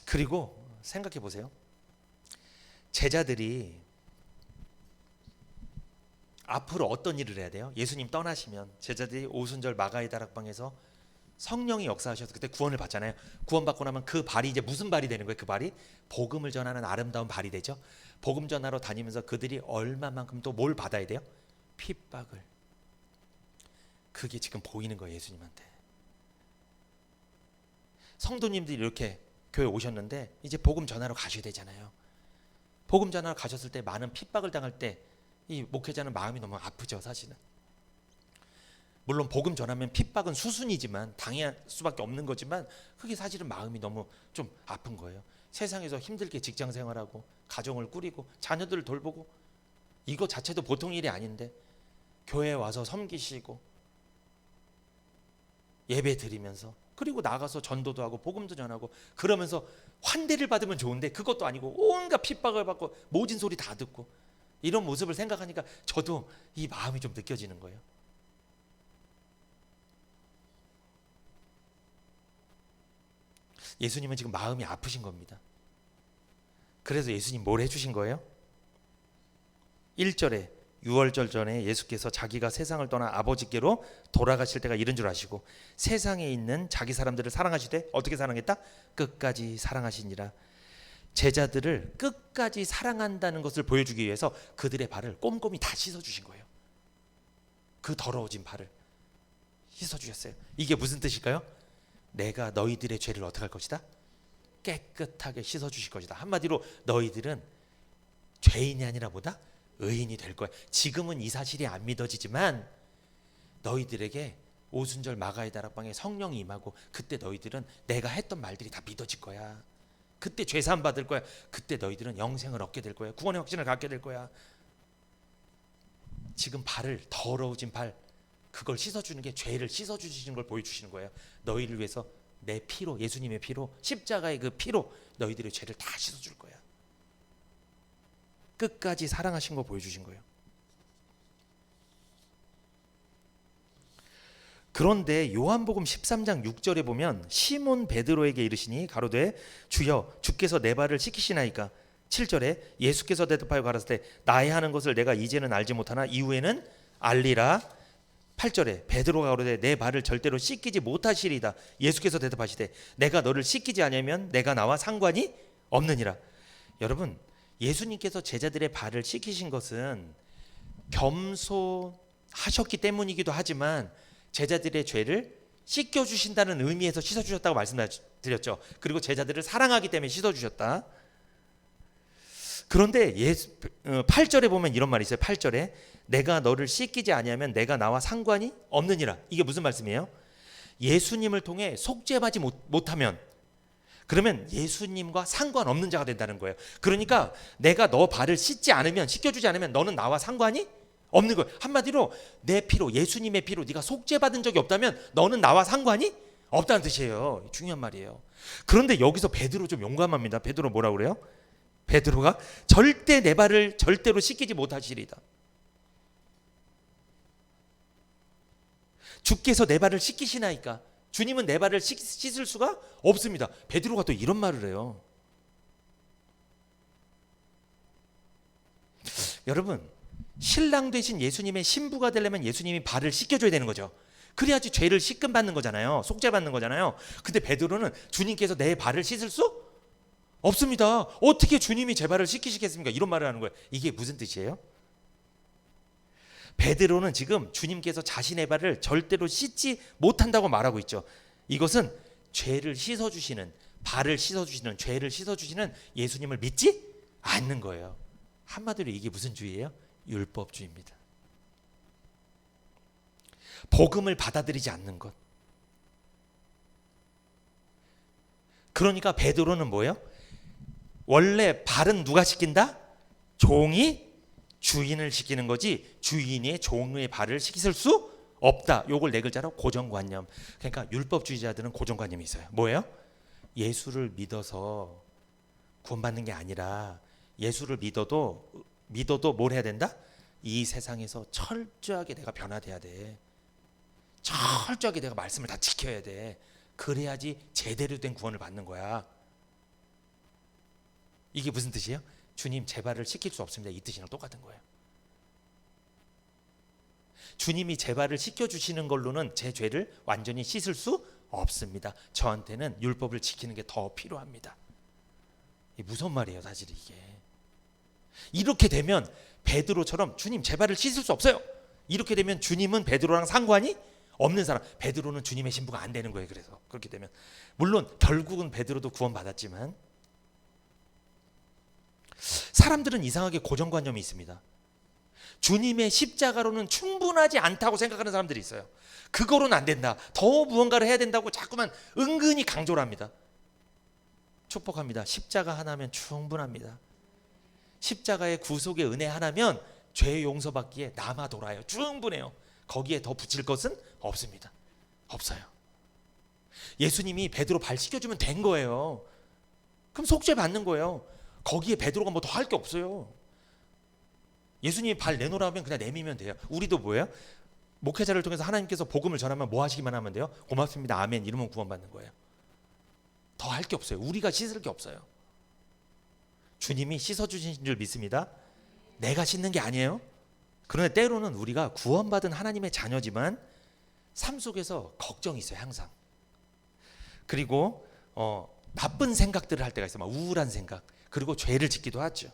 그리고 생각해 보세요. 제자들이 앞으로 어떤 일을 해야 돼요? 예수님 떠나시면 제자들이 오순절 마가의 다락방에서 성령이 역사하셔서 그때 구원을 받잖아요. 구원받고 나면 그 발이 이제 무슨 발이 되는 거예요? 그 발이 복음을 전하는 아름다운 발이 되죠. 복음 전하러 다니면서 그들이 얼마만큼 또 뭘 받아야 돼요? 핍박을. 그게 지금 보이는 거예요. 예수님한테. 성도님들이 이렇게 교회 오셨는데 이제 복음 전하러 가셔야 되잖아요. 복음 전하러 가셨을 때 많은 핍박을 당할 때 이 목회자는 마음이 너무 아프죠. 사실은. 물론 복음 전하면 핍박은 수순이지만 당할 수밖에 없는 거지만 그게 사실은 마음이 너무 좀 아픈 거예요. 세상에서 힘들게 직장 생활하고 가정을 꾸리고 자녀들을 돌보고 이거 자체도 보통 일이 아닌데 교회에 와서 섬기시고 예배 드리면서 그리고 나가서 전도도 하고 복음도 전하고 그러면서 환대를 받으면 좋은데 그것도 아니고 온갖 핍박을 받고 모진 소리 다 듣고 이런 모습을 생각하니까 저도 이 마음이 좀 느껴지는 거예요. 예수님은 지금 마음이 아프신 겁니다. 그래서 예수님 뭘 해주신 거예요? 1절에 유월절 전에 예수께서 자기가 세상을 떠나 아버지께로 돌아가실 때가 이른 줄 아시고 세상에 있는 자기 사람들을 사랑하시되 어떻게 사랑했다? 끝까지 사랑하시니라. 제자들을 끝까지 사랑한다는 것을 보여주기 위해서 그들의 발을 꼼꼼히 다 씻어주신 거예요. 그 더러워진 발을 씻어주셨어요. 이게 무슨 뜻일까요? 내가 너희들의 죄를 어떻게 할 것이다? 깨끗하게 씻어주실 것이다. 한마디로 너희들은 죄인이 아니라 뭐다? 의인이 될 거야. 지금은 이 사실이 안 믿어지지만 너희들에게 오순절 마가의 다락방에 성령이 임하고 그때 너희들은 내가 했던 말들이 다 믿어질 거야. 그때 죄사함 받을 거야. 그때 너희들은 영생을 얻게 될 거야. 구원의 확신을 갖게 될 거야. 지금 발을 더러워진 발 그걸 씻어주는 게 죄를 씻어주시는 걸 보여주시는 거예요. 너희를 위해서 내 피로 예수님의 피로 십자가의 그 피로 너희들의 죄를 다 씻어줄 거야. 끝까지 사랑하신 거 보여주신 거예요. 그런데 요한복음 13장 6절에 보면 시몬 베드로에게 이르시니 가로되 주여 주께서 내 발을 씻기시나이까. 7절에 예수께서 대답하여 가라사대 나의 하는 것을 내가 이제는 알지 못하나 이후에는 알리라. 8절에 베드로가 가로되 내 발을 절대로 씻기지 못하시리다. 예수께서 대답하시되 내가 너를 씻기지 아니하면 내가 나와 상관이 없느니라. 여러분 예수님께서 제자들의 발을 씻기신 것은 겸손하셨기 때문이기도 하지만 제자들의 죄를 씻겨주신다는 의미에서 씻어주셨다고 말씀드렸죠. 그리고 제자들을 사랑하기 때문에 씻어주셨다. 그런데 8절에 보면 이런 말이 있어요. 8절에 내가 너를 씻기지 아니하면 내가 나와 상관이 없느니라. 이게 무슨 말씀이에요? 예수님을 통해 속죄받지 못하면 그러면 예수님과 상관없는 자가 된다는 거예요. 그러니까 내가 너 발을 씻지 않으면 씻겨주지 않으면 너는 나와 상관이 없는 거예요. 한마디로 내 피로 예수님의 피로 네가 속죄받은 적이 없다면 너는 나와 상관이 없다는 뜻이에요. 중요한 말이에요. 그런데 여기서 베드로 좀 용감합니다. 베드로 뭐라고 그래요? 베드로가 절대 내 발을 절대로 씻기지 못하시리다. 주께서 내 발을 씻기시나이까. 주님은 내 발을 씻을 수가 없습니다. 베드로가 또 이런 말을 해요. 여러분 신랑 되신 예수님의 신부가 되려면 예수님이 발을 씻겨줘야 되는 거죠. 그래야지 죄를 씻금 받는 거잖아요. 속죄 받는 거잖아요. 근데 베드로는 주님께서 내 발을 씻을 수 없습니다. 어떻게 주님이 제 발을 씻기시겠습니까? 이런 말을 하는 거예요. 이게 무슨 뜻이에요? 베드로는 지금 주님께서 자신의 발을 절대로 씻지 못한다고 말하고 있죠. 이것은 죄를 씻어주시는 발을 씻어주시는, 죄를 씻어주시는 예수님을 믿지 않는 거예요. 한마디로 이게 무슨 주의예요? 율법주의입니다. 복음을 받아들이지 않는 것. 그러니까 베드로는 뭐예요? 원래 발은 누가 씻긴다? 종이 주인을 씻기는 거지 주인이 종의 발을 씻길 수 없다. 요걸 네 글자로 고정관념. 그러니까 율법주의자들은 고정관념이 있어요. 뭐예요? 예수를 믿어서 구원받는 게 아니라 예수를 믿어도 뭘 해야 된다? 이 세상에서 철저하게 내가 변화돼야 돼. 철저하게 내가 말씀을 다 지켜야 돼. 그래야지 제대로 된 구원을 받는 거야. 이게 무슨 뜻이에요? 주님 제 발을 씻길 수 없습니다. 이 뜻이랑 똑같은 거예요. 주님이 제 발을 씻겨주시는 걸로는 제 죄를 완전히 씻을 수 없습니다. 저한테는 율법을 지키는 게 더 필요합니다. 이게 무슨 말이에요 사실 이게. 이렇게 되면 베드로처럼 주님 제 발을 씻을 수 없어요. 이렇게 되면 주님은 베드로랑 상관이 없는 사람. 베드로는 주님의 신부가 안 되는 거예요. 그래서 그렇게 되면 물론 결국은 베드로도 구원받았지만 사람들은 이상하게 고정관념이 있습니다. 주님의 십자가로는 충분하지 않다고 생각하는 사람들이 있어요. 그거로는 안 된다. 더 무언가를 해야 된다고 자꾸만 은근히 강조를 합니다. 축복합니다. 십자가 하나면 충분합니다. 십자가의 구속의 은혜 하나면 죄 용서받기에 남아 돌아요. 충분해요. 거기에 더 붙일 것은 없습니다. 없어요. 예수님이 베드로 발 씻겨주면 된 거예요. 그럼 속죄 받는 거예요. 거기에 베드로가 뭐 더 할 게 없어요. 예수님이 발 내놓으라 하면 그냥 내밀면 돼요. 우리도 뭐예요? 목회자를 통해서 하나님께서 복음을 전하면 뭐 하시기만 하면 돼요? 고맙습니다. 아멘. 이러면 구원받는 거예요. 더 할 게 없어요. 우리가 씻을 게 없어요. 주님이 씻어주신 줄 믿습니다. 내가 씻는 게 아니에요. 그런데 때로는 우리가 구원받은 하나님의 자녀지만 삶 속에서 걱정이 있어요. 항상. 그리고 나쁜 생각들을 할 때가 있어요. 막 우울한 생각. 그리고 죄를 짓기도 하죠.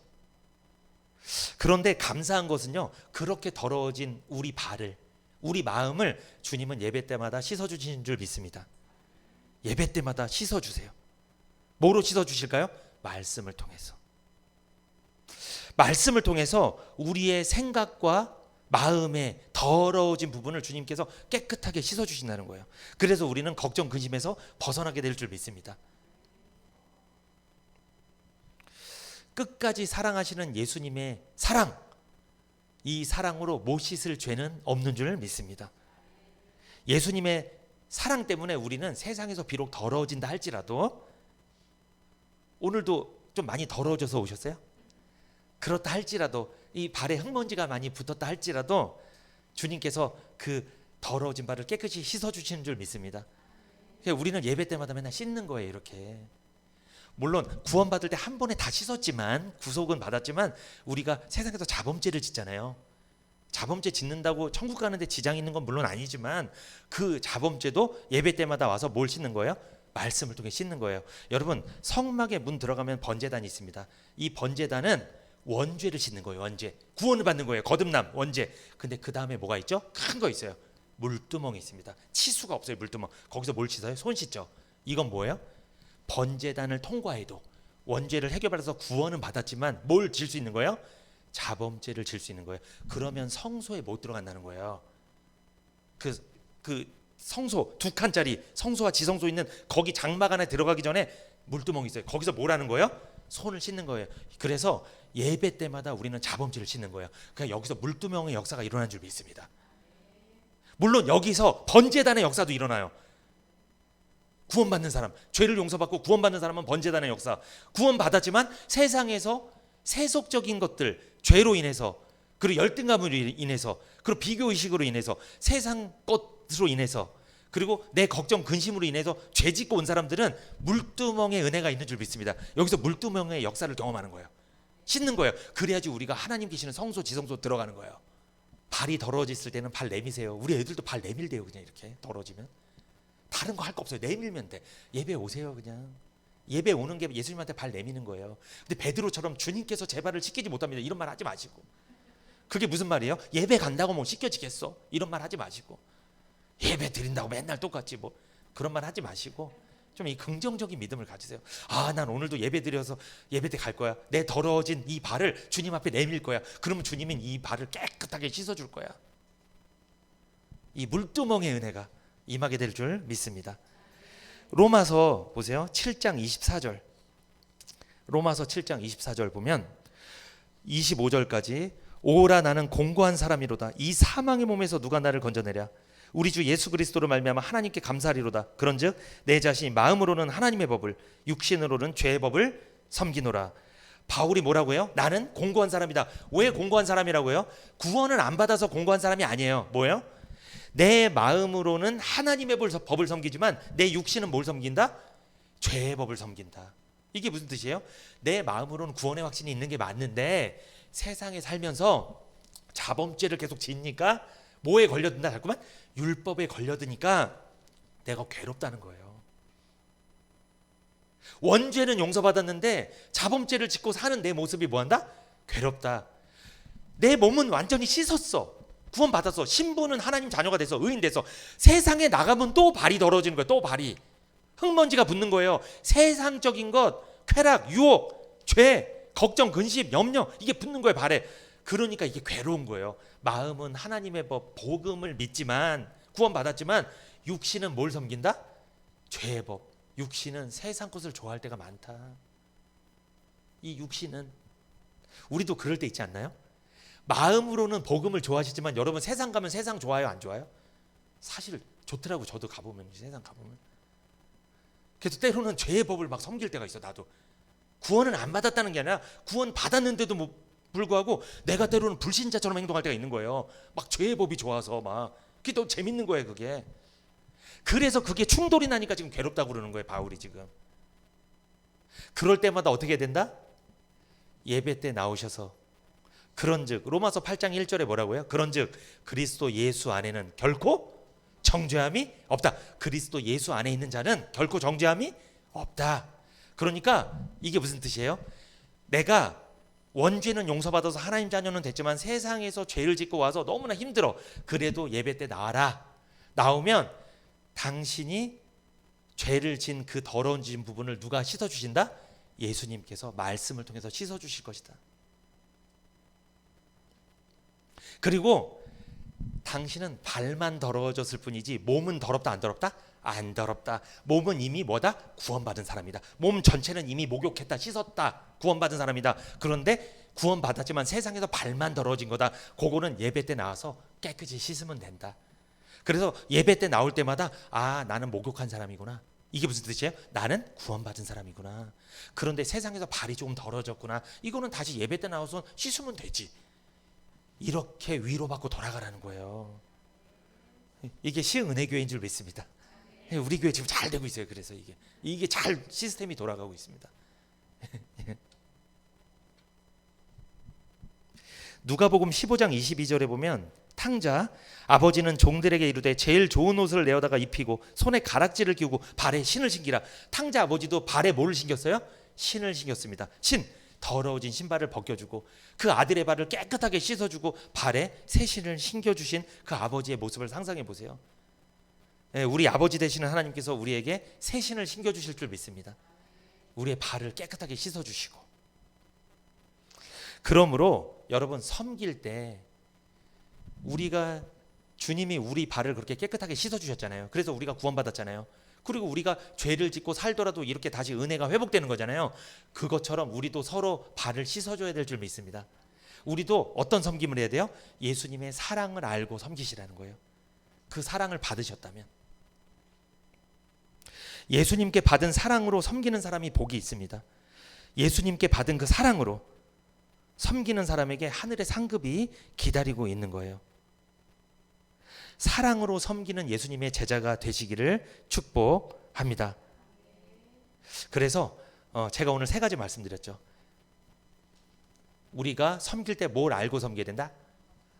그런데 감사한 것은요, 그렇게 더러워진 우리 발을, 우리 마음을 주님은 예배 때마다 씻어주시는 줄 믿습니다. 예배 때마다 씻어주세요. 뭐로 씻어주실까요? 말씀을 통해서. 말씀을 통해서 우리의 생각과 마음의 더러워진 부분을 주님께서 깨끗하게 씻어주신다는 거예요. 그래서 우리는 걱정, 근심에서 벗어나게 될 줄 믿습니다. 끝까지 사랑하시는 예수님의 사랑, 이 사랑으로 못 씻을 죄는 없는 줄 믿습니다. 예수님의 사랑 때문에 우리는 세상에서 비록 더러워진다 할지라도, 오늘도 좀 많이 더러워져서 오셨어요? 그렇다 할지라도, 이 발에 흙먼지가 많이 붙었다 할지라도 주님께서 그 더러워진 발을 깨끗이 씻어주시는 줄 믿습니다. 우리는 예배 때마다 맨날 씻는 거예요. 이렇게. 물론 구원받을 때 한 번에 다 씻었지만, 구속은 받았지만 우리가 세상에서 자범죄를 짓잖아요. 자범죄 짓는다고 천국 가는데 지장이 있는 건 물론 아니지만 그 자범죄도 예배 때마다 와서 뭘 씻는 거예요? 말씀을 통해 씻는 거예요. 여러분, 성막에 문 들어가면 번제단이 있습니다. 이 번제단은 원죄를 씻는 거예요. 원죄. 구원을 받는 거예요. 거듭남, 원죄. 근데 그 다음에 뭐가 있죠? 큰 거 있어요. 물두멍이 있습니다. 치수가 없어요. 물두멍. 거기서 뭘 씻어요? 손 씻죠. 이건 뭐예요? 번제단을 통과해도 원죄를 해결받아서 구원은 받았지만 뭘 질 수 있는 거예요? 자범죄를 질 수 있는 거예요. 그러면 성소에 못 들어간다는 거예요. 그 성소 2칸짜리 성소와 지성소 있는 거기 장막 안에 들어가기 전에 물두멍이 있어요. 거기서 뭘 하는 거예요? 손을 씻는 거예요. 그래서 예배 때마다 우리는 자범죄를 씻는 거예요. 그냥 여기서 물두멍의 역사가 일어난 줄 믿습니다. 물론 여기서 번제단의 역사도 일어나요. 구원받는 사람, 죄를 용서받고 구원받는 사람은 번제단의 역사. 구원받았지만 세상에서 세속적인 것들, 죄로 인해서, 그리고 열등감으로 인해서, 그리고 비교의식으로 인해서, 세상 것으로 인해서, 그리고 내 걱정, 근심으로 인해서 죄 짓고 온 사람들은 물두멍의 은혜가 있는 줄 믿습니다. 여기서 물두멍의 역사를 경험하는 거예요. 씻는 거예요. 그래야지 우리가 하나님 계시는 성소, 지성소 들어가는 거예요. 발이 더러워졌을 때는 발 내미세요. 우리 애들도 발 내밀대요. 그냥 이렇게 더러워지면. 다른 거 할 거 없어요. 내밀면 돼. 예배 오세요. 그냥 예배 오는 게 예수님한테 발 내미는 거예요. 근데 베드로처럼 주님께서 제 발을 씻기지 못합니다, 이런 말 하지 마시고. 그게 무슨 말이에요? 예배 간다고 뭐 씻겨지겠어? 이런 말 하지 마시고. 예배 드린다고 맨날 똑같지 뭐 그런 말 하지 마시고, 좀 이 긍정적인 믿음을 가지세요. 아, 난 오늘도 예배드려서 예배 때 갈 거야. 내 더러워진 이 발을 주님 앞에 내밀 거야. 그러면 주님은 이 발을 깨끗하게 씻어줄 거야. 이 물두멍의 은혜가 임하게 될 줄 믿습니다. 로마서 보세요. 7장 24절. 로마서 7장 24절 보면 25절까지 오라 나는 공고한 사람이로다. 이 사망의 몸에서 누가 나를 건져내랴. 우리 주 예수 그리스도로 말미암아 하나님께 감사하리로다. 그런즉 내 자신이 마음으로는 하나님의 법을 육신으로는 죄의 법을 섬기노라. 바울이 뭐라고 해요? 나는 공고한 사람이다. 왜 공고한 사람이라고 해요? 구원을 안 받아서 공고한 사람이 아니에요. 뭐예요? 내 마음으로는 하나님의 법을 섬기지만 내 육신은 뭘 섬긴다? 죄의 법을 섬긴다. 이게 무슨 뜻이에요? 내 마음으로는 구원의 확신이 있는 게 맞는데 세상에 살면서 자범죄를 계속 짓니까 뭐에 걸려든다? 자꾸만 율법에 걸려드니까 내가 괴롭다는 거예요. 원죄는 용서받았는데 자범죄를 짓고 사는 내 모습이 뭐한다? 괴롭다. 내 몸은 완전히 씻었어. 구원받았어. 신부는 하나님 자녀가 돼서 의인 돼서 세상에 나가면 또 발이 더러워지는 거예요. 또 발이 흙먼지가 붙는 거예요. 세상적인 것, 쾌락, 유혹, 죄, 걱정, 근심, 염려 이게 붙는 거예요. 발에. 그러니까 이게 괴로운 거예요. 마음은 하나님의 법, 복음을 믿지만 구원받았지만 육신은 뭘 섬긴다? 죄의 법. 육신은 세상 것을 좋아할 때가 많다. 이 육신은 우리도 그럴 때 있지 않나요? 마음으로는 복음을 좋아하시지만 여러분 세상 가면 세상 좋아요, 안 좋아요? 사실 좋더라고. 저도 가보면 세상 가보면. 그래서 때로는 죄의 법을 막 섬길 때가 있어. 나도 구원은 안 받았다는 게 아니라 구원 받았는데도 불구하고 내가 때로는 불신자처럼 행동할 때가 있는 거예요. 막 죄의 법이 좋아서 막 그게 또 재밌는 거예요. 그게. 그래서 그게 충돌이 나니까 지금 괴롭다고 그러는 거예요. 바울이 지금. 그럴 때마다 어떻게 된다? 예배 때 나오셔서 그런즉 로마서 8장 1절에 뭐라고요? 그런즉 그리스도 예수 안에는 결코 정죄함이 없다. 그리스도 예수 안에 있는 자는 결코 정죄함이 없다. 그러니까 이게 무슨 뜻이에요? 내가 원죄는 용서받아서 하나님 자녀는 됐지만 세상에서 죄를 짓고 와서 너무나 힘들어. 그래도 예배 때 나와라. 나오면 당신이 죄를 진 그 더러운 진 부분을 누가 씻어주신다? 예수님께서 말씀을 통해서 씻어주실 것이다. 그리고 당신은 발만 더러워졌을 뿐이지 몸은 더럽다 안 더럽다? 안 더럽다. 몸은 이미 뭐다? 구원받은 사람이다. 몸 전체는 이미 목욕했다, 씻었다, 구원받은 사람이다. 그런데 구원받았지만 세상에서 발만 더러워진 거다. 그거는 예배 때 나와서 깨끗이 씻으면 된다. 그래서 예배 때 나올 때마다 아, 나는 목욕한 사람이구나. 이게 무슨 뜻이에요? 나는 구원받은 사람이구나. 그런데 세상에서 발이 조금 더러워졌구나. 이거는 다시 예배 때 나와서 씻으면 되지. 이렇게 위로받고 돌아가라는 거예요. 이게 시흥은혜교회인 줄 믿습니다. 우리 교회 지금 잘 되고 있어요. 그래서 이게 잘 시스템이 돌아가고 있습니다. 누가복음 15장 22절에 보면 탕자 아버지는 종들에게 이르되 제일 좋은 옷을 내어다가 입히고 손에 가락지를 끼우고 발에 신을 신기라. 탕자 아버지도 발에 뭐를 신겼어요? 신을 신겼습니다. 신, 더러워진 신발을 벗겨주고 그 아들의 발을 깨끗하게 씻어주고 발에 새 신을 신겨주신 그 아버지의 모습을 상상해 보세요. 우리 아버지 되시는 하나님께서 우리에게 새 신을 신겨주실 줄 믿습니다. 우리의 발을 깨끗하게 씻어주시고. 그러므로 여러분 섬길 때 우리가 주님이 우리 발을 그렇게 깨끗하게 씻어주셨잖아요. 그래서 우리가 구원받았잖아요. 그리고 우리가 죄를 짓고 살더라도 이렇게 다시 은혜가 회복되는 거잖아요. 그것처럼 우리도 서로 발을 씻어줘야 될 줄 믿습니다. 우리도 어떤 섬김을 해야 돼요? 예수님의 사랑을 알고 섬기시라는 거예요. 그 사랑을 받으셨다면. 예수님께 받은 사랑으로 섬기는 사람이 복이 있습니다. 예수님께 받은 그 사랑으로 섬기는 사람에게 하늘의 상급이 기다리고 있는 거예요. 사랑으로 섬기는 예수님의 제자가 되시기를 축복합니다. 그래서 제가 오늘 3가지 말씀드렸죠. 우리가 섬길 때 뭘 알고 섬겨야 된다?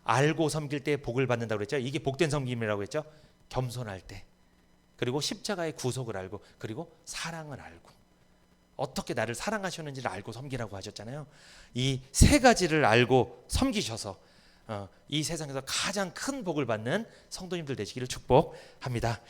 알고 섬길 때 복을 받는다고 그랬죠. 이게 복된 섬김이라고 했죠. 겸손할 때, 그리고 십자가의 구속을 알고, 그리고 사랑을 알고, 어떻게 나를 사랑하셨는지를 알고 섬기라고 하셨잖아요. 이 3가지를 알고 섬기셔서 이 세상에서 가장 큰 복을 받는 성도님들 되시기를 축복합니다.